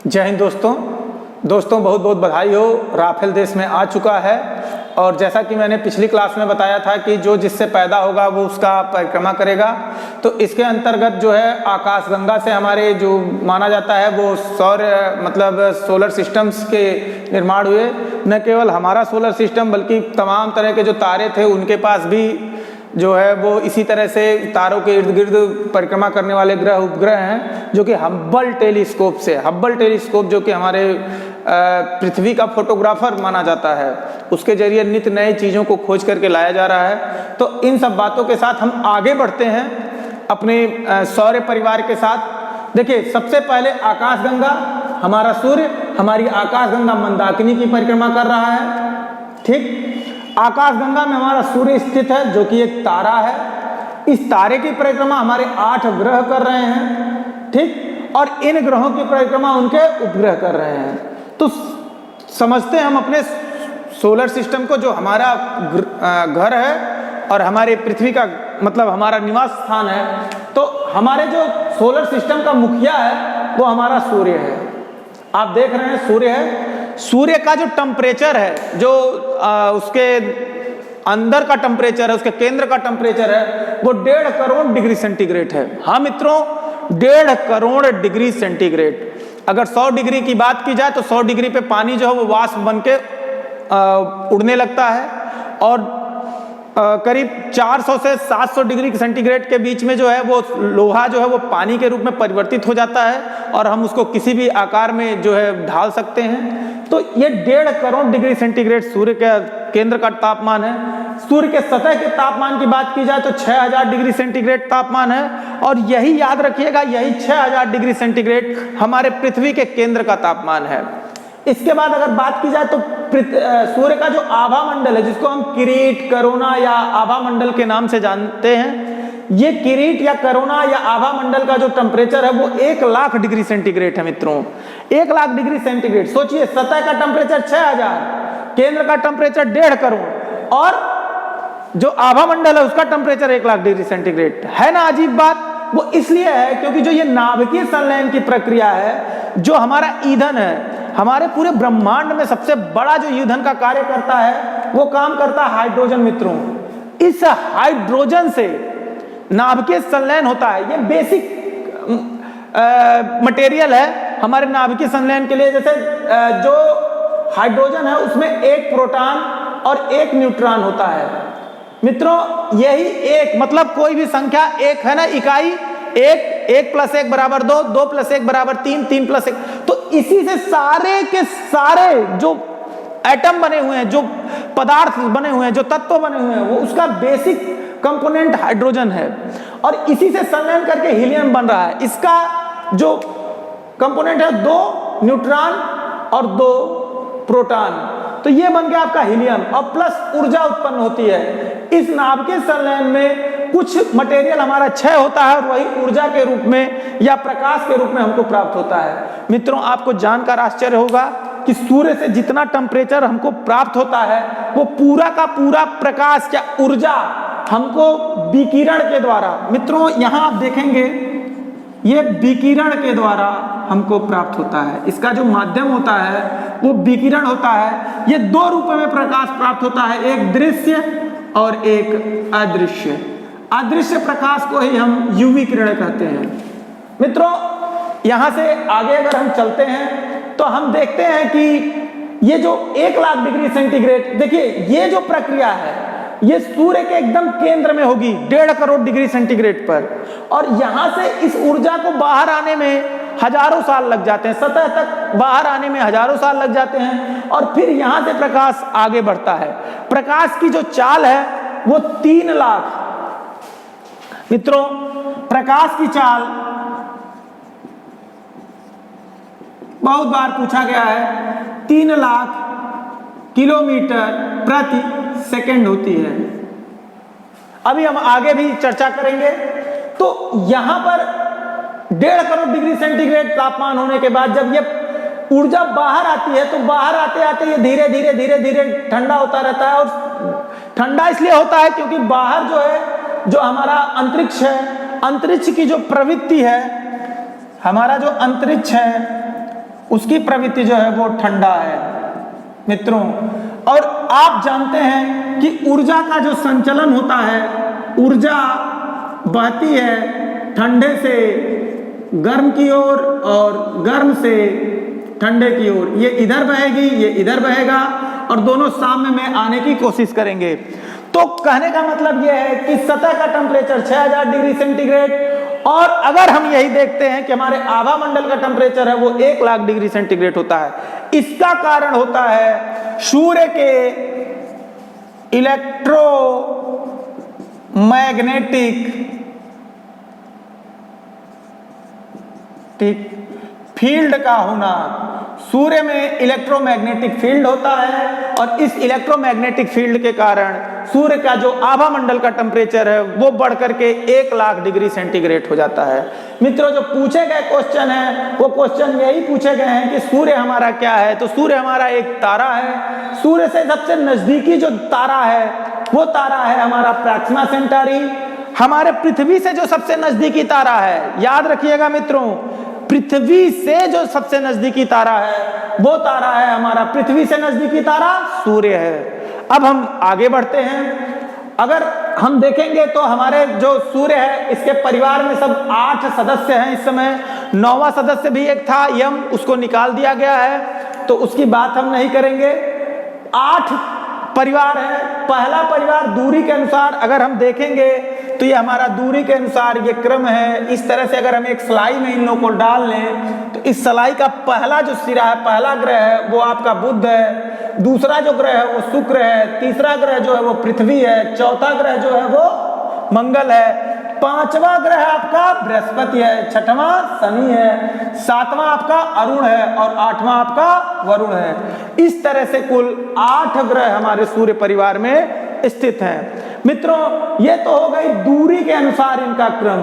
जय हिंद दोस्तों बहुत बहुत बधाई हो। राफेल देश में आ चुका है और जैसा कि मैंने पिछली क्लास में बताया था कि जो जिससे पैदा होगा वो उसका परिक्रमा करेगा। तो इसके अंतर्गत जो है आकाशगंगा से हमारे जो माना जाता है वो सोलर सिस्टम्स के निर्माण हुए। न केवल हमारा सोलर सिस्टम बल्कि तमाम तरह के जो तारे थे उनके पास भी जो है वो इसी तरह से तारों के इर्द गिर्द परिक्रमा करने वाले ग्रह उपग्रह हैं, जो कि हब्बल टेलीस्कोप जो कि हमारे पृथ्वी का फोटोग्राफर माना जाता है, उसके जरिए नित्य नई चीज़ों को खोज करके लाया जा रहा है। तो इन सब बातों के साथ हम आगे बढ़ते हैं अपने सौर परिवार के साथ। देखिए, सबसे पहले आकाशगंगा, हमारा सूर्य, हमारी आकाशगंगा मंदाकिनी की परिक्रमा कर रहा है। ठीक, आकाशगंगा में हमारा सूर्य स्थित है जो कि एक तारा है। इस तारे की परिक्रमा हमारे 8 ग्रह कर रहे हैं। ठीक, और इन ग्रहों की परिक्रमा उनके उपग्रह कर रहे हैं। तो समझते हैं हम अपने सोलर सिस्टम को, जो हमारा घर है और हमारे पृथ्वी का मतलब हमारा निवास स्थान है। तो हमारे जो सोलर सिस्टम का मुखिया है वो हमारा सूर्य है। आप देख रहे हैं सूर्य है। सूर्य का जो टेम्परेचर है, जो उसके अंदर का टेम्परेचर है, उसके केंद्र का टेम्परेचर है, वो 1.5 करोड़ डिग्री सेंटीग्रेड है। हाँ मित्रों, 1.5 करोड़ डिग्री सेंटीग्रेड। अगर 100 डिग्री की बात की जाए तो 100 डिग्री पे पानी जो है वो वाष्प बन के उड़ने लगता है और करीब 400 से 700 डिग्री सेंटीग्रेड के बीच में जो है वो लोहा जो है वो पानी के रूप में परिवर्तित हो जाता है और हम उसको किसी भी आकार में जो है ढाल सकते हैं। तो ये 1.5 करोड़ डिग्री सेंटीग्रेड सूर्य के केंद्र का तापमान है। सूर्य के सतह के तापमान की बात की जाए तो 6000 डिग्री सेंटीग्रेड तापमान है और यही याद रखिएगा, यही 6000 डिग्री सेंटीग्रेड हमारे पृथ्वी के केंद्र का तापमान है। इसके बाद अगर बात की जाए तो सूर्य का जो आभा मंडल है, जिसको हम किरीट, करोना या आभा मंडल के नाम से जानते हैं, ये किरीट या करोना या आभा मंडल का जो टेम्परेचर है वो 1 लाख डिग्री सेंटीग्रेड है। मित्रों, 1 लाख डिग्री सेंटीग्रेड। सोचिए, सतह का टेम्परेचर 6000, केंद्र का टेम्परेचर 1.5 करोड़ और जो आभा मंडल है उसका टेम्परेचर 1 लाख डिग्री सेंटीग्रेड है। ना अजीब बात? वो इसलिए है क्योंकि जो ये नाभिकीय संलयन की प्रक्रिया है, जो हमारा ईंधन है, हमारे पूरे ब्रह्मांड में सबसे बड़ा जो ईंधन का कार्य करता है वो काम करता है हाइड्रोजन। मित्रों, इस हाइड्रोजन से नाभिकीय संलयन होता है। ये बेसिक मटेरियल है हमारे नाभिकीय संलयन के लिए। जैसे जो हाइड्रोजन है उसमें 1 प्रोटॉन और 1 न्यूट्रॉन होता है। मित्रों, यही एक मतलब कोई भी संख्या एक है ना, इकाई 1 + 1 = 2, 2 + 1 = 3, 3 + 1। तो इसी से सारे के सारे जो एटम बने हुए हैं, जो पदार्थ बने हुए हैं, जो तत्व बने हुए हैं, वो उसका बेसिक कंपोनेंट हाइड्रोजन है और इसी से संलयन करके हीलियम बन रहा है। इसका जो कंपोनेंट है 2 न्यूट्रॉन और 2 प्रोटॉन, तो ये बन गया आपका हीलियम और प्लस ऊर्जा उत्पन्न होती है। इस नाभिकीय संलयन में कुछ मटेरियल हमारा क्षय होता है और वही ऊर्जा के रूप में या प्रकाश के रूप में हमको प्राप्त होता है। मित्रों, आपको जानकर आश्चर्य होगा कि सूर्य से जितना टेम्परेचर हमको प्राप्त होता है वो पूरा का पूरा प्रकाश या ऊर्जा हमको विकिरण के द्वारा, मित्रों यहाँ आप देखेंगे ये विकिरण के द्वारा हमको प्राप्त होता है। इसका जो माध्यम होता है वो विकिरण होता है। ये 2 रूपों में प्रकाश प्राप्त होता है, एक दृश्य और एक अदृश्य। अदृश्य प्रकाश को ही हम यूवी किरण कहते हैं। मित्रों, यहां से आगे अगर हम चलते हैं तो हम देखते हैं कि ये जो 1 लाख डिग्री सेंटीग्रेड, देखिए ये जो प्रक्रिया है ये सूर्य के एकदम केंद्र में होगी 1.5 करोड़ डिग्री सेंटीग्रेड पर और यहां से इस ऊर्जा को बाहर आने में हजारों साल लग जाते हैं। सतह तक बाहर आने में हजारों साल लग जाते हैं और फिर यहां से प्रकाश आगे बढ़ता है। प्रकाश की जो चाल है वो 3 लाख, मित्रों प्रकाश की चाल बहुत बार पूछा गया है, 3 लाख किलोमीटर प्रति सेकंड होती है। अभी हम आगे भी चर्चा करेंगे। तो यहां पर 1.5 करोड़ डिग्री सेंटीग्रेड तापमान होने के बाद जब ये ऊर्जा बाहर आती है तो बाहर आते आते ये धीरे धीरे धीरे धीरे ठंडा होता रहता है। और ठंडा इसलिए होता है क्योंकि बाहर जो है, जो हमारा अंतरिक्ष है, अंतरिक्ष की जो प्रवृत्ति है, हमारा जो अंतरिक्ष है उसकी प्रवृत्ति जो है वो ठंडा है मित्रों। और आप जानते हैं कि ऊर्जा का जो संचलन होता है, ऊर्जा बहती है ठंडे से गर्म की ओर और गर्म से ठंडे की ओर। ये इधर बहेगी, ये इधर बहेगा और दोनों सामने में आने की कोशिश करेंगे। तो कहने का मतलब यह है कि सतह का टेम्परेचर 6000 डिग्री सेंटीग्रेड, और अगर हम यही देखते हैं कि हमारे आभा मंडल का टेम्परेचर है वो 1 लाख डिग्री सेंटीग्रेड होता है। इसका कारण होता है सूर्य के इलेक्ट्रोमैग्नेटिक फील्ड का होना। सूर्य में इलेक्ट्रोमैग्नेटिक फील्ड होता है और इस इलेक्ट्रोमैग्नेटिक फील्ड के कारण सूर्य का जो आभा मंडल का टेम्परेचर है वो बढ़ करके 1 लाख डिग्री सेंटीग्रेड हो जाता है। मित्रों, जो पूछे गए क्वेश्चन है वो क्वेश्चन यही पूछे गए हैं कि सूर्य हमारा क्या है। तो सूर्य हमारा एक तारा है। सूर्य से सबसे नजदीकी जो तारा है वो तारा है हमारा प्रैक्सिमा सेंटारी। हमारे पृथ्वी से जो सबसे नजदीकी तारा है, याद रखिएगा मित्रों, पृथ्वी से जो सबसे नजदीकी तारा है वो तारा है हमारा पृथ्वी से नजदीकी तारा सूर्य है। अब हम आगे बढ़ते हैं। अगर हम देखेंगे तो हमारे जो सूर्य है इसके परिवार में सब 8 सदस्य हैं। इस समय 9वां सदस्य भी एक था, यम, उसको निकाल दिया गया है तो उसकी बात हम नहीं करेंगे। 8 परिवार है। पहला परिवार दूरी के अनुसार अगर हम देखेंगे तो ये हमारा दूरी के अनुसार ये क्रम है। इस तरह से अगर हम एक स्लाई में इन लोगों को डाल लें तो इस स्लाई का पहला जो सिरा है, पहला ग्रह है वो आपका बुध है, दूसरा जो ग्रह है वो शुक्र है, तीसरा ग्रह जो है वो पृथ्वी है, चौथा ग्रह जो है वो मंगल है, पांचवा ग्रह आपका बृहस्पति है, छठवां शनि है, सातवां आपका अरुण है और आठवां आपका वरुण है। इस तरह से कुल 8 ग्रह हमारे सूर्य परिवार में स्थित हैं। मित्रों, ये तो हो गई दूरी के अनुसार इनका क्रम।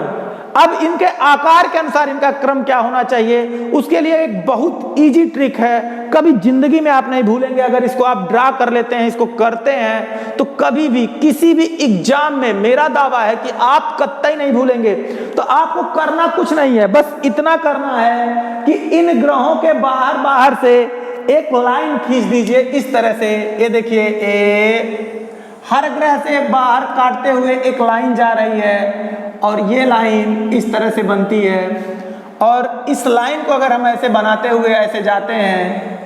अब इनके आकार के अनुसार इनका क्रम क्या होना चाहिए, उसके लिए एक बहुत इजी ट्रिक है, कभी जिंदगी में आप नहीं भूलेंगे। अगर इसको आप ड्रा कर लेते हैं, इसको करते हैं, तो कभी भी किसी भी एग्जाम में मेरा दावा है कि आप कतई नहीं भूलेंगे। तो आपको करना कुछ नहीं है, बस इतना करना है कि इन ग्रहों के बाहर बाहर से एक लाइन खींच दीजिए इस तरह से। ये देखिए, हर ग्रह से बाहर काटते हुए एक लाइन जा रही है और ये लाइन इस तरह से बनती है। और इस लाइन को अगर हम ऐसे बनाते हुए ऐसे जाते हैं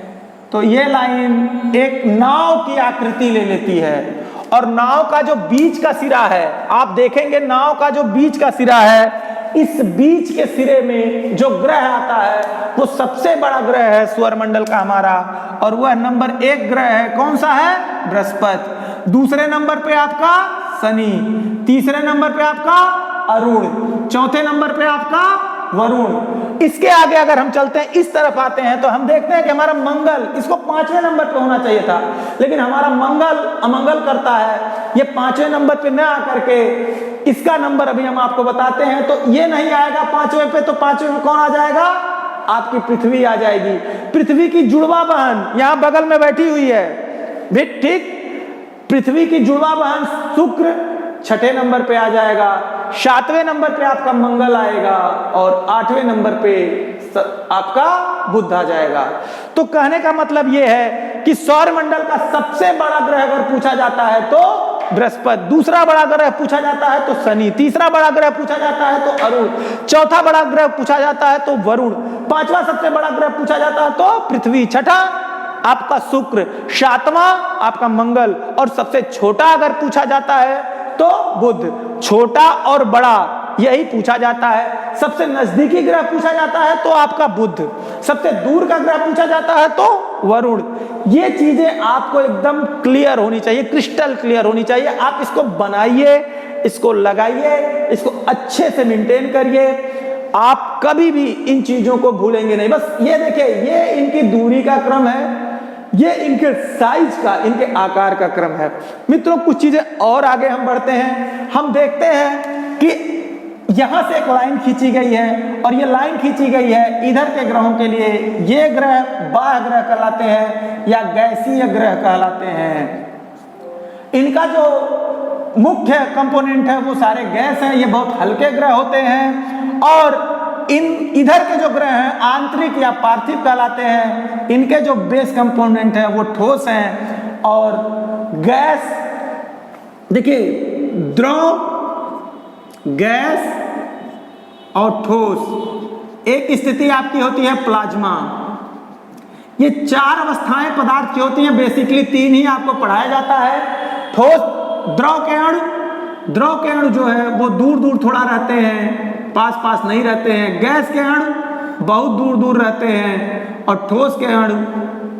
तो ये लाइन एक नाव की आकृति ले लेती है। और नाव का जो बीच का सिरा है, आप देखेंगे नाव का जो बीच का सिरा है, इस बीच के सिरे में जो ग्रह आता है वो सबसे बड़ा ग्रह है सौरमंडल का हमारा, और वह नंबर 1 ग्रह है। कौन सा है? बृहस्पति। दूसरे नंबर पे आपका शनि, तीसरे नंबर पे आपका अरुण, चौथे नंबर पे आपका वरुण। इसके आगे अगर हम चलते हैं, इस तरफ आते हैं, तो हम देखते हैं कि हमारा मंगल, इसको 5वें नंबर पे होना चाहिए था, लेकिन हमारा मंगल अमंगल करता है। ये 5वें नंबर पे न आकर के इसका नंबर अभी हम आपको बताते हैं। तो ये नहीं आएगा 5वें पे, तो 5वें में कौन आ जाएगा? आपकी पृथ्वी आ जाएगी। पृथ्वी की जुड़वा बहन यहां बगल में बैठी हुई है भी, ठीक। पृथ्वी की जुड़वा बहन शुक्र 6ठे नंबर पे आ जाएगा, 7वें नंबर पे आपका मंगल आएगा और 8वें नंबर पे आपका बुध आ जाएगा। तो कहने का मतलब यह है कि सौरमंडल का सबसे बड़ा ग्रह अगर पूछा जाता है तो बृहस्पति, दूसरा बड़ा ग्रह पूछा जाता है तो शनि, तीसरा बड़ा ग्रह पूछा जाता है तो अरुण, चौथा बड़ा ग्रह पूछा जाता है तो वरुण, पांचवा सबसे बड़ा ग्रह पूछा जाता है तो पृथ्वी, छठा आपका शुक्र, सातवां आपका मंगल, और सबसे छोटा अगर पूछा जाता है तो बुध। छोटा और बड़ा यही पूछा जाता है। सबसे नजदीकी ग्रह पूछा जाता है तो आपका बुध, सबसे दूर का ग्रह पूछा जाता है तो वरुण। ये चीजें आपको एकदम क्लियर होनी चाहिए, क्रिस्टल क्लियर होनी चाहिए। आप इसको बनाइए, इसको लगाइए, इसको अच्छे से मेंटेन करिए, आप कभी भी इन चीजों को भूलेंगे नहीं। बस ये देखिए, ये इनकी दूरी का क्रम है, ये इनके साइज का, इनके आकार का क्रम है। मित्रों, कुछ चीजें और आगे हम बढ़ते हैं। हम देखते हैं कि यहां से एक लाइन खींची गई है और ये लाइन खींची गई है इधर के ग्रहों के लिए। ये ग्रह बाह्य ग्रह कहलाते हैं या गैसीय ग्रह कहलाते हैं। इनका जो मुख्य कंपोनेंट है वो सारे गैस हैं, ये बहुत हल्के ग्रह होते हैं। और इधर के जो ग्रह हैं आंतरिक या पार्थिव कहलाते हैं, इनके जो बेस कंपोनेंट है वो ठोस हैं, और गैस, देखिए द्रव, गैस और ठोस, एक स्थिति आपकी होती है प्लाज्मा। ये चार अवस्थाएं पदार्थ की होती हैं, बेसिकली तीन ही आपको पढ़ाया जाता है। ठोस द्रव के अणु जो है वो दूर दूर थोड़ा रहते हैं, पास पास नहीं रहते हैं। गैस के अणु बहुत दूर दूर रहते हैं और ठोस के अणु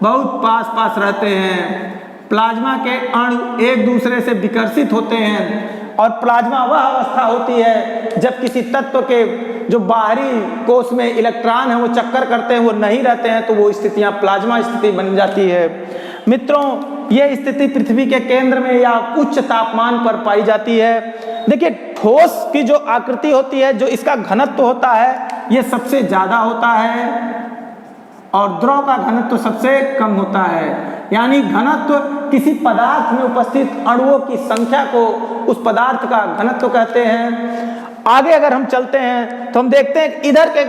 बहुत पास पास रहते हैं। प्लाज्मा के अणु एक दूसरे से विकर्षित होते हैं, और प्लाज्मा वह अवस्था होती है जब किसी तत्व के जो बाहरी कोश में इलेक्ट्रॉन है वो चक्कर करते हैं, वो नहीं रहते हैं, तो वो स्थितियां प्लाज्मा स्थिति बन जाती है। मित्रों, ये स्थिति पृथ्वी के केंद्र में या उच्च तापमान पर पाई जाती है। देखिए, ठोस की जो आकृति होती है, जो इसका घनत्व होता है, ये सबसे ज्यादा होता है, और द्रव का घनत्व सबसे कम होता है। यानी घनत्व किसी पदार्थ में उपस्थित अणुओं की संख्या को उस पदार्थ का घनत्व कहते हैं। आगे अगर हम चलते हैं तो हम देखते हैं इधर के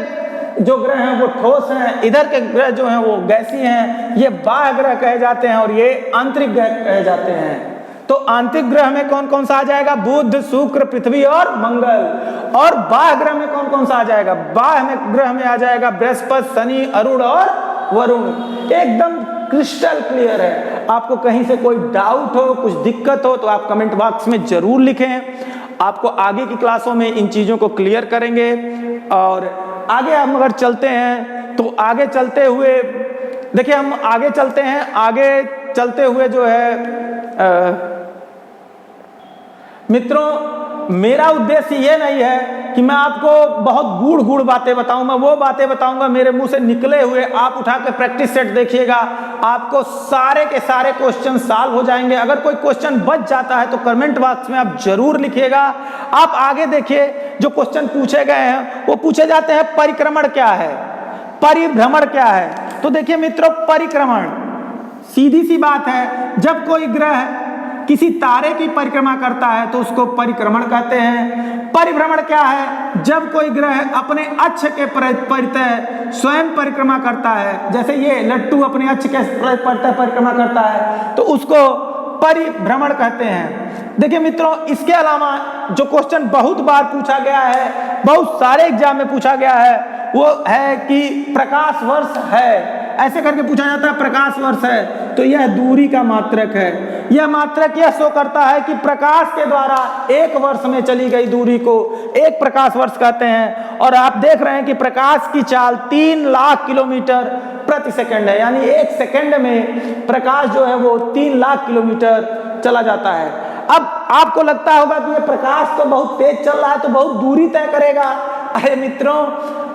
जो ग्रह हैं वो ठोस हैं, इधर के ग्रह जो हैं वो गैसीय हैं। ये बाह्य ग्रह कहे जाते हैं और ये आंतरिक ग्रह कहे जाते हैं। तो आंतरिक ग्रह में कौन कौन सा आ जाएगा? बुध, शुक्र, पृथ्वी और मंगल। और बाह्य ग्रह में कौन कौन सा आ जाएगा? बाह्य ग्रह में आ जाएगा बृहस्पति, शनि, अरुण और वरुण। एकदम क्रिस्टल क्लियर है। आपको कहीं से कोई डाउट हो, कुछ दिक्कत हो तो आप कमेंट बॉक्स में जरूर लिखें। आपको आगे की क्लासों में इन चीजों को क्लियर करेंगे। और आगे हम अगर चलते हैं तो आगे चलते हुए देखिए, हम आगे चलते हैं। आगे चलते हुए जो है मित्रों, मेरा उद्देश्य ये नहीं है कि मैं आपको बहुत गूढ़ बातें बताऊं। मैं वो बातें बताऊंगा मेरे मुंह से निकले हुए। आप उठा के प्रैक्टिस सेट देखिएगा, आपको सारे के सारे क्वेश्चन सॉल्व हो जाएंगे। अगर कोई क्वेश्चन बच जाता है तो कमेंट बॉक्स में आप जरूर लिखिएगा। आप आगे देखिए, जो क्वेश्चन पूछे गए हैं वो पूछे जाते हैं परिक्रमण क्या है, परिभ्रमण क्या है। तो देखिए मित्रों, परिक्रमण सीधी सी बात है, जब कोई ग्रह किसी तारे की परिक्रमा करता है तो उसको परिक्रमण कहते हैं। परिभ्रमण क्या है? जब कोई ग्रह अपने अक्ष के परितः स्वयं परिक्रमा करता है, जैसे ये लट्टू अपने अक्ष के परितः परिक्रमा करता है, तो उसको परिभ्रमण कहते हैं। देखिए मित्रों, इसके अलावा जो क्वेश्चन बहुत बार पूछा गया है, बहुत सारे एग्जाम में पूछा गया है, वो है कि प्रकाश वर्ष है। ऐसे करके पूछा जाता है प्रकाश वर्ष है, तो यह दूरी का मात्रक है। यह मात्रक यह शो करता है कि प्रकाश के द्वारा एक वर्ष में चली गई दूरी को एक प्रकाश वर्ष कहते हैं। और आप देख रहे हैं कि प्रकाश की चाल 3 लाख किलोमीटर प्रति सेकंड है। यानी एक सेकंड में प्रकाश जो है वो 3 लाख किलोमीटर चला जाता है। अब आपको लगता होगा कि ये प्रकाश तो बहुत तेज चल रहा है, तो बहुत दूरी तय करेगा। अरे मित्रों,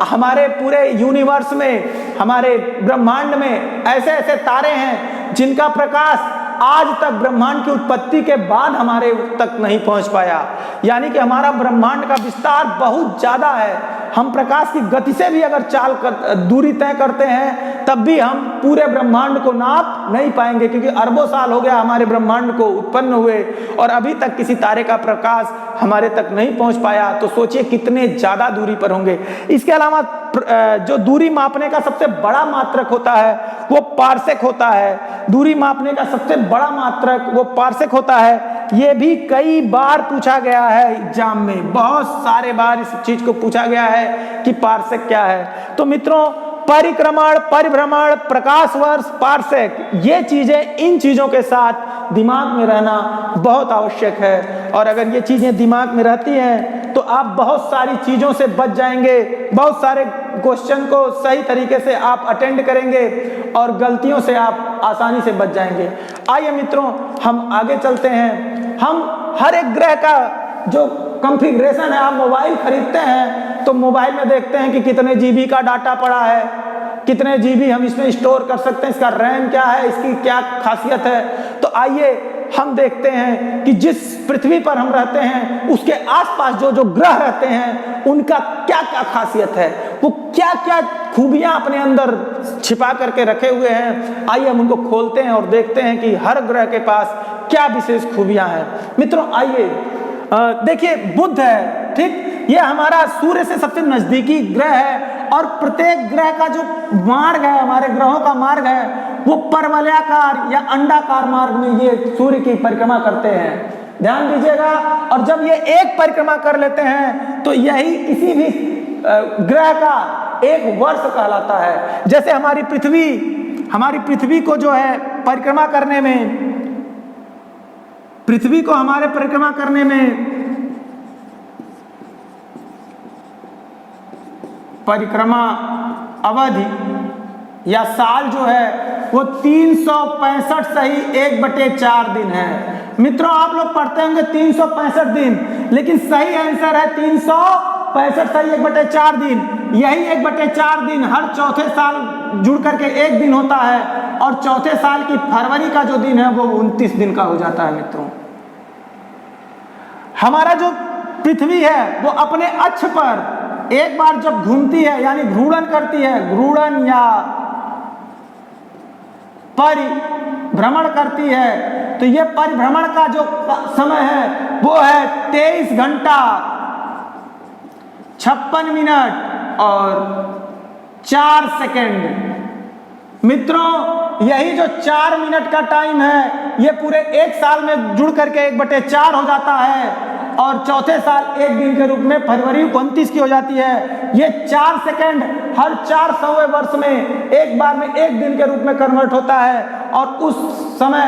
हमारे पूरे यूनिवर्स में, हमारे ब्रह्मांड में ऐसे ऐसे तारे हैं जिनका प्रकाश आज तक ब्रह्मांड की उत्पत्ति के बाद हमारे तक नहीं पहुंच पाया। यानी कि हमारा ब्रह्मांड का विस्तार बहुत ज्यादा है। हम प्रकाश की गति से भी अगर दूरी तय करते हैं तब भी हम पूरे ब्रह्मांड को नाप नहीं पाएंगे, क्योंकि अरबों साल हो गया हमारे ब्रह्मांड को उत्पन्न हुए और अभी तक किसी तारे का प्रकाश हमारे तक नहीं पहुंच पाया। तो सोचिए कितने ज्यादा दूरी पर होंगे। इसके अलावा जो दूरी मापने का सबसे बड़ा मात्रक होता है वो पारसेक होता है। दूरी मापने का सबसे बड़ा मात्रक वो पारसेक होता है। ये भी कई बार पूछा गया है एग्जाम में, बहुत सारे बार इस चीज को पूछा गया है कि पारसेक क्या है। तो मित्रों, परिक्रमण, परिभ्रमण, प्रकाश वर्ष, पारसेक, ये चीजें, इन चीजों के साथ दिमाग में रहना बहुत आवश्यक है। और अगर ये चीजें दिमाग में रहती हैं तो आप बहुत सारी चीजों से बच जाएंगे, बहुत सारे क्वेश्चन को सही तरीके से आप अटेंड करेंगे और गलतियों से आप आसानी से बच जाएंगे। आइए मित्रों, हम आगे चलते हैं। हम हर एक ग्रह का जो कॉन्फ़िगरेशन है, आप मोबाइल खरीदते हैं तो मोबाइल में देखते हैं कि कितने जीबी का डाटा पड़ा है, कितने जीबी हम इसमें स्टोर कर सकते हैं, इसका रैम क्या है, इसकी क्या खासियत है। तो आइए हम देखते हैं कि जिस पृथ्वी पर हम रहते हैं उसके आसपास जो जो ग्रह रहते हैं उनका क्या क्या खासियत है, वो क्या क्या खूबियां अपने अंदर छिपा करके रखे हुए हैं। आइए हम उनको खोलते हैं और देखते हैं कि हर ग्रह के पास क्या विशेष खूबियां हैं। मित्रों आइए, देखिए बुध है, ठीक, ये हमारा सूर्य से सबसे नजदीकी ग्रह है और प्रत्येक ग्रह का जो मार्ग है, हमारे ग्रहों का मार्ग है, वो परवलयाकार या अंडाकार मार्ग में ये सूर्य की परिक्रमा करते हैं। ध्यान दीजिएगा। और जब ये एक परिक्रमा कर लेते हैं तो यही किसी भी ग्रह का एक वर्ष कहलाता है। जैसे हमारी पृथ्वी को जो है परिक्रमा करने में, पृथ्वी को हमारे परिक्रमा करने में परिक्रमा अवधि या साल जो है वो 365 सही 1/4 दिन है। मित्रों, आप लोग पढ़ते होंगे 365 दिन, लेकिन सही आंसर है 365 सही 1/4 दिन। यही 1/4 दिन हर चौथे साल जुड़ करके एक दिन होता है और चौथे साल की फरवरी का जो दिन है वो 29 दिन का हो जाता है। मित्रों, हमारा जो पृथ्वी है वो अपने अक्ष पर एक बार जब घूमती है यानी घूर्णन करती है, घूर्णन या परिभ्रमण करती है, तो ये परिभ्रमण का जो समय है वो है 23 घंटा 56 मिनट और 4 सेकंड। मित्रों, यही जो 4 मिनट का टाइम है ये पूरे एक साल में जुड़ करके 1/4 हो जाता है और चौथे साल एक दिन के रूप में फरवरी 29 की हो जाती है। ये 4 सेकंड हर 400वें वर्ष में एक बार में एक दिन के रूप में कन्वर्ट होता है और उस समय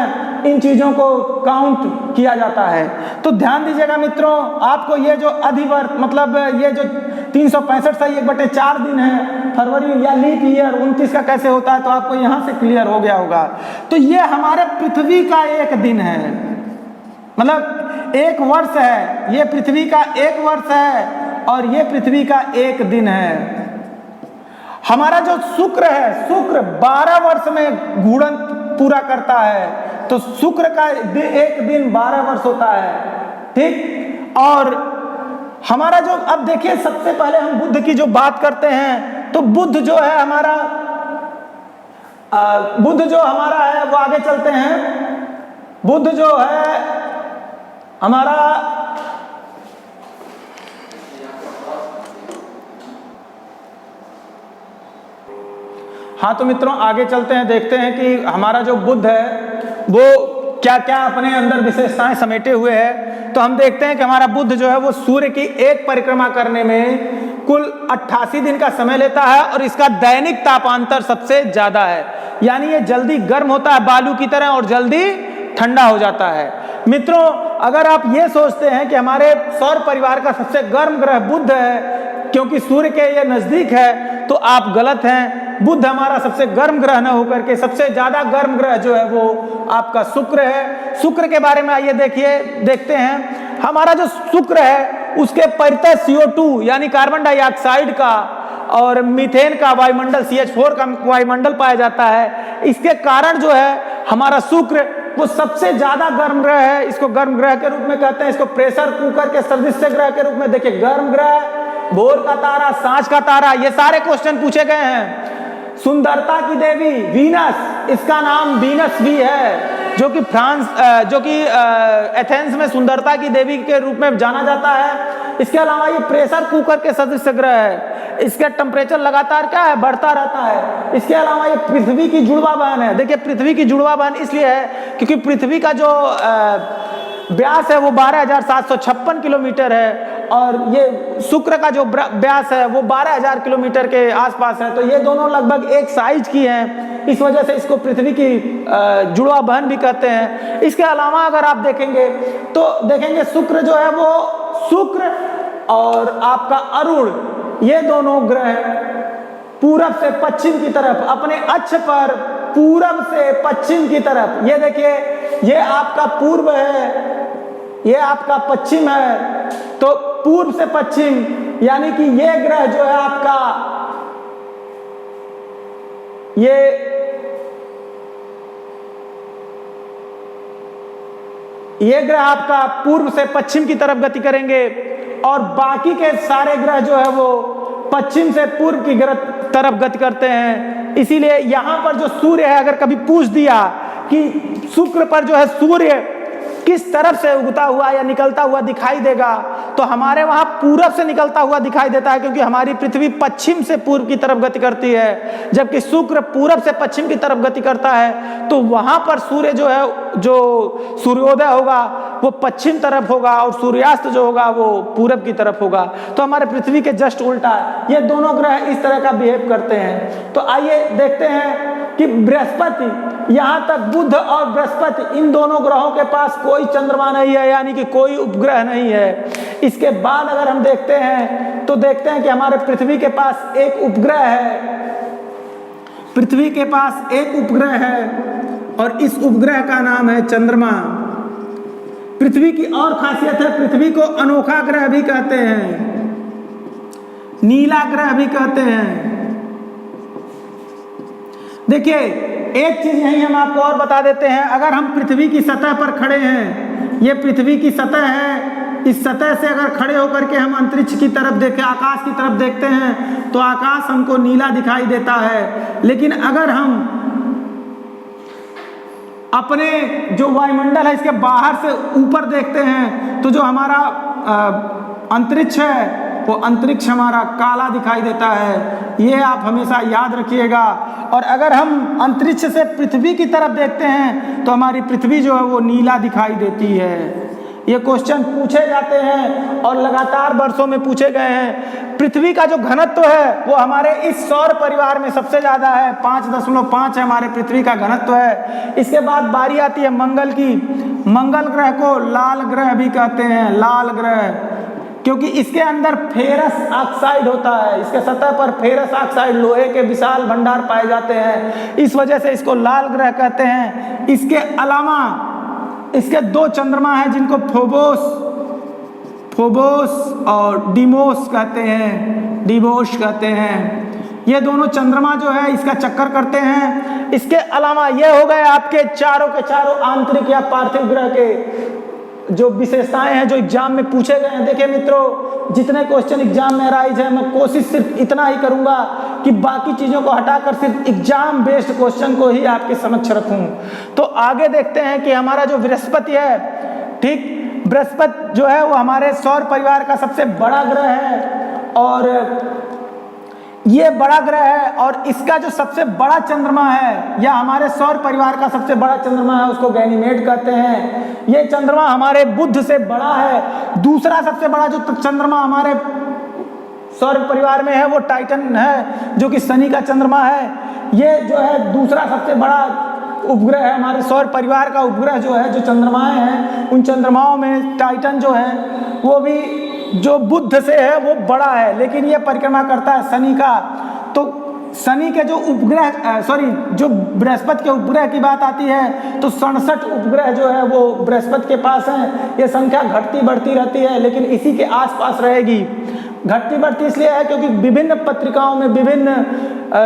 इन चीजों को काउंट किया जाता है। तो ध्यान दीजिएगा मित्रों, आपको ये जो अधिवर्ष मतलब ये जो 365 सही 1/4 दिन है फरवरी या लीप ईयर 29 का कैसे होता है तो आपको यहां से क्लियर हो गया होगा। तो ये हमारे पृथ्वी का एक दिन है, मतलब एक वर्ष है। ये पृथ्वी का एक वर्ष है और ये पृथ्वी का एक दिन है। हमारा जो शुक्र है, शुक्र 12 वर्ष में घूर्णन पूरा करता है, तो शुक्र का एक दिन 12 वर्ष होता है। ठीक। और हमारा जो, अब देखिए सबसे पहले हम बुध की जो बात करते हैं तो बुध जो है हमारा है वो आगे चलते हैं। बुध जो है हमारा हाँ, तो मित्रों आगे चलते हैं, देखते हैं कि हमारा जो बुध है वो क्या क्या अपने अंदर विशेषताएं समेटे हुए है। तो हम देखते हैं कि हमारा बुध जो है वो सूर्य की एक परिक्रमा करने में कुल 88 दिन का समय लेता है और इसका दैनिक तापांतर सबसे ज्यादा है, यानी ये जल्दी गर्म होता है बालू की तरह और जल्दी ठंडा हो जाता है। मित्रों, अगर आप ये सोचते हैं कि हमारे सौर परिवार का सबसे गर्म ग्रह बुध है क्योंकि सूर्य के ये नजदीक है, तो आप गलत हैं। बुध हमारा सबसे गर्म ग्रह न होकर के सबसे ज्यादा गर्म ग्रह जो है वो आपका शुक्र है। शुक्र के बारे में आइए देखते हैं। हमारा जो शुक्र है उसके परितः CO2 यानी कार्बन डाइऑक्साइड का और मीथेन का वायुमंडल CH4 का वायुमंडल पाया जाता है। इसके कारण जो है हमारा शुक्र वो सबसे ज्यादा गर्म ग्रह है। इसको गर्म ग्रह के रूप में कहते हैं, इसको प्रेशर कुकर के सदृश ग्रह के रूप में। देखिए, गर्म ग्रह, भोर का तारा, सांझ का तारा, ये सारे क्वेश्चन पूछे गए हैं। सुंदरता की देवी वीनस, इसका नाम वीनस भी है, जो कि एथेंस में सुंदरता की देवी के रूप में जाना जाता है। इसके अलावा ये प्रेशर कुकर के सदृश ग्रह है। इसका टेम्परेचर लगातार क्या है, बढ़ता रहता है। इसके अलावा ये पृथ्वी की जुड़वा बहन है। देखिए, पृथ्वी की जुड़वा बहन इसलिए है क्योंकि पृथ्वी का जो व्यास है वो 12,756 किलोमीटर है और ये शुक्र का जो व्यास है वो 12,000 किलोमीटर के आसपास है। तो ये दोनों लगभग एक साइज की हैं, इस वजह से इसको पृथ्वी की जुड़वा बहन भी कहते हैं। इसके अलावा अगर आप देखेंगे तो देखेंगे शुक्र जो है वो, शुक्र और आपका अरुण, ये दोनों ग्रह पूरब से पश्चिम की तरफ अपने अक्ष पर पूरब से पश्चिम की तरफ, ये देखिए, ये आपका पूर्व है, ये आपका पश्चिम है। तो पूर्व से पश्चिम यानी कि ये ग्रह जो है आपका, ये ग्रह आपका पूर्व से पश्चिम की तरफ गति करेंगे और बाकी के सारे ग्रह जो है वो पश्चिम से पूर्व की तरफ गति करते हैं। इसीलिए यहां पर जो सूर्य है, अगर कभी पूछ दिया कि शुक्र पर जो है सूर्य किस तरफ से उगता हुआ या निकलता हुआ दिखाई देगा, तो हमारे वहाँ पूरब से निकलता हुआ दिखाई देता है, क्योंकि हमारी पृथ्वी पश्चिम से पूर्व की तरफ गति करती है, जबकि शुक्र पूरब से पश्चिम की तरफ गति करता है। तो वहाँ पर सूर्य जो है, जो सूर्योदय होगा वो पश्चिम तरफ होगा और सूर्यास्त जो होगा वो पूरब की तरफ होगा। तो हमारे पृथ्वी के जस्ट उल्टा ये दोनों ग्रह इस तरह का बिहेव करते हैं। तो आइए देखते हैं कि बृहस्पति, यहाँ तक बुध और बृहस्पति इन दोनों ग्रहों के पास कोई चंद्रमा नहीं है, यानी कि कोई उपग्रह नहीं है। इसके बाद अगर हम देखते हैं तो देखते हैं कि हमारे पृथ्वी के पास एक उपग्रह है, पृथ्वी के पास एक उपग्रह है और इस उपग्रह का नाम है चंद्रमा। पृथ्वी की और खासियत है, पृथ्वी को अनोखा ग्रह भी कहते हैं, नीला ग्रह भी कहते हैं। देखिए एक चीज यही हम आपको और बता देते हैं, अगर हम पृथ्वी की सतह पर खड़े हैं, ये पृथ्वी की सतह है, इस सतह से अगर खड़े होकर के हम अंतरिक्ष की तरफ देखें, आकाश की तरफ देखते हैं तो आकाश हमको नीला दिखाई देता है। लेकिन अगर हम अपने जो वायुमंडल है इसके बाहर से ऊपर देखते हैं तो जो हमारा अंतरिक्ष है वो अंतरिक्ष हमारा काला दिखाई देता है। ये आप हमेशा याद रखिएगा। और अगर हम अंतरिक्ष से पृथ्वी की तरफ देखते हैं तो हमारी पृथ्वी जो है वो नीला दिखाई देती है। ये क्वेश्चन पूछे जाते हैं और लगातार वर्षों में पूछे गए हैं। पृथ्वी का जो घनत्व है वो हमारे इस सौर परिवार में सबसे ज़्यादा है, 5.5 है हमारे पृथ्वी का घनत्व है। इसके बाद बारी आती है मंगल की। मंगल ग्रह को लाल ग्रह भी कहते हैं, लाल ग्रह, क्योंकि इसके अंदर फेरस ऑक्साइड होता है, इसके सतह पर फेरस ऑक्साइड लोहे के विशाल भंडार पाए जाते हैं, इस वजह से इसको लाल ग्रह कहते हैं। इसके अलावा इसके दो चंद्रमा हैं जिनको फोबोस और डिमोस कहते हैं, डिवोस कहते हैं। ये दोनों चंद्रमा जो है इसका चक्कर करते हैं। इसके अलावा ये हो गए आपके चारों के चारों आंतरिक या पार्थिव ग्रह के जो विशेषताएं हैं जो एग्जाम में पूछे गए हैं। देखिए मित्रों, जितने क्वेश्चन एग्जाम में अराइज है मैं कोशिश सिर्फ इतना ही करूंगा कि बाकी चीजों को हटाकर सिर्फ एग्जाम बेस्ड क्वेश्चन को ही आपके समक्ष रखूं। तो आगे देखते हैं कि हमारा जो बृहस्पति है, ठीक, बृहस्पति जो है वो हमारे सौर परिवार का सबसे बड़ा ग्रह है और ये बड़ा ग्रह है और इसका जो सबसे बड़ा चंद्रमा है या हमारे सौर परिवार का सबसे बड़ा चंद्रमा है उसको गैनीमेड कहते हैं। ये चंद्रमा हमारे बुध से बड़ा है। दूसरा सबसे बड़ा जो चंद्रमा हमारे सौर परिवार में है वो टाइटन है, जो कि शनि का चंद्रमा है। ये जो है दूसरा सबसे बड़ा उपग्रह है हमारे सौर परिवार का। उपग्रह जो है, जो चंद्रमाएं हैं, उन चंद्रमाओं में टाइटन जो है वो भी जो बुध से है वो बड़ा है, लेकिन ये परिक्रमा करता है शनि का। तो शनि के जो उपग्रह जो बृहस्पति के उपग्रह की बात आती है तो 67 उपग्रह जो है वो बृहस्पति के पास हैं। ये संख्या घटती बढ़ती रहती है, लेकिन इसी के आसपास रहेगी। घटती बढ़ती इसलिए है क्योंकि विभिन्न पत्रिकाओं में, विभिन्न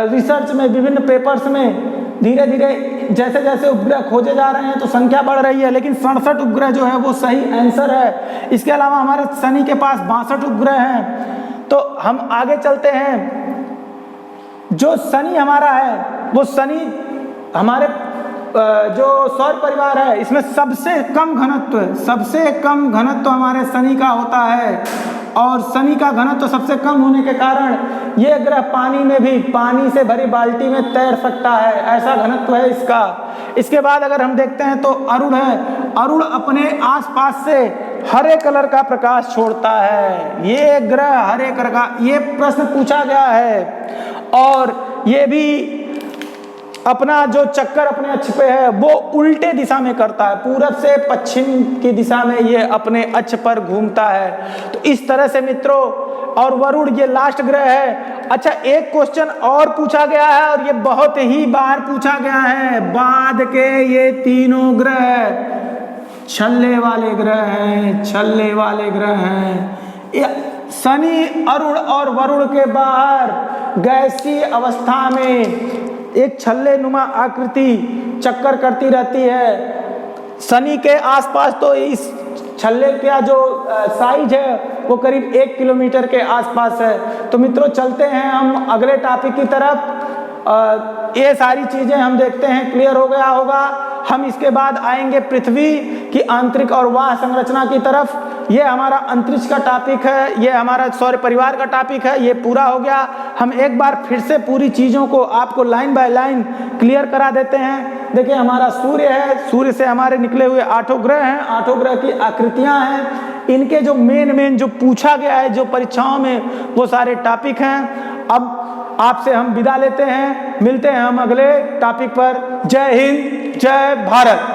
रिसर्च में, विभिन्न पेपर्स में धीरे धीरे जैसे जैसे उपग्रह खोजे जा रहे हैं तो संख्या बढ़ रही है, लेकिन 67 उपग्रह जो है वो सही आंसर है। इसके अलावा हमारे शनि के पास 62 उपग्रह हैं। तो हम आगे चलते हैं। जो शनि हमारा है वो शनि हमारे जो सौर परिवार है इसमें सबसे कम घनत्व हमारे शनि का होता है। और शनि का घनत्व सबसे कम होने के कारण ये ग्रह पानी में भी, पानी से भरी बाल्टी में तैर सकता है, ऐसा घनत्व है इसका। इसके बाद अगर हम देखते हैं तो अरुण है। अरुण अपने आसपास से हरे कलर का प्रकाश छोड़ता है। ये ग्रह हरे कलर का, ये प्रश्न पूछा गया है। और ये भी अपना जो चक्कर अपने अक्ष पे है वो उल्टे दिशा में करता है, पूरब से पश्चिम की दिशा में ये अपने अक्ष पर घूमता है। तो इस तरह से मित्रों, और वरुण ये लास्ट ग्रह है। अच्छा, एक क्वेश्चन और पूछा गया है और ये बहुत ही बार पूछा गया है। बाद के ये तीनों ग्रह छल्ले वाले ग्रह हैं। शनि, अरुण और वरुण के बाहर गैसीय अवस्था में एक छल्ले नुमा आकृति चक्कर करती रहती है। शनि के आसपास तो इस छल्ले का जो साइज है वो करीब 1 किलोमीटर के आसपास है। तो मित्रों चलते हैं हम अगले टॉपिक की तरफ। ये सारी चीजें हम देखते हैं क्लियर हो गया होगा। हम इसके बाद आएंगे पृथ्वी की आंतरिक और वाह संरचना की तरफ। ये हमारा अंतरिक्ष का टॉपिक है, ये हमारा सौर परिवार का टॉपिक है, ये पूरा हो गया। हम एक बार फिर से पूरी चीज़ों को आपको लाइन बाय लाइन क्लियर करा देते हैं। देखिए हमारा सूर्य है, सूर्य से हमारे निकले हुए 8 ग्रह हैं, 8 ग्रह की आकृतियां हैं, इनके जो मेन जो पूछा गया है जो परीक्षाओं में वो सारे टॉपिक हैं। अब आपसे हम विदा लेते हैं, मिलते हैं हम अगले टॉपिक पर। जय हिंद, जय भारत।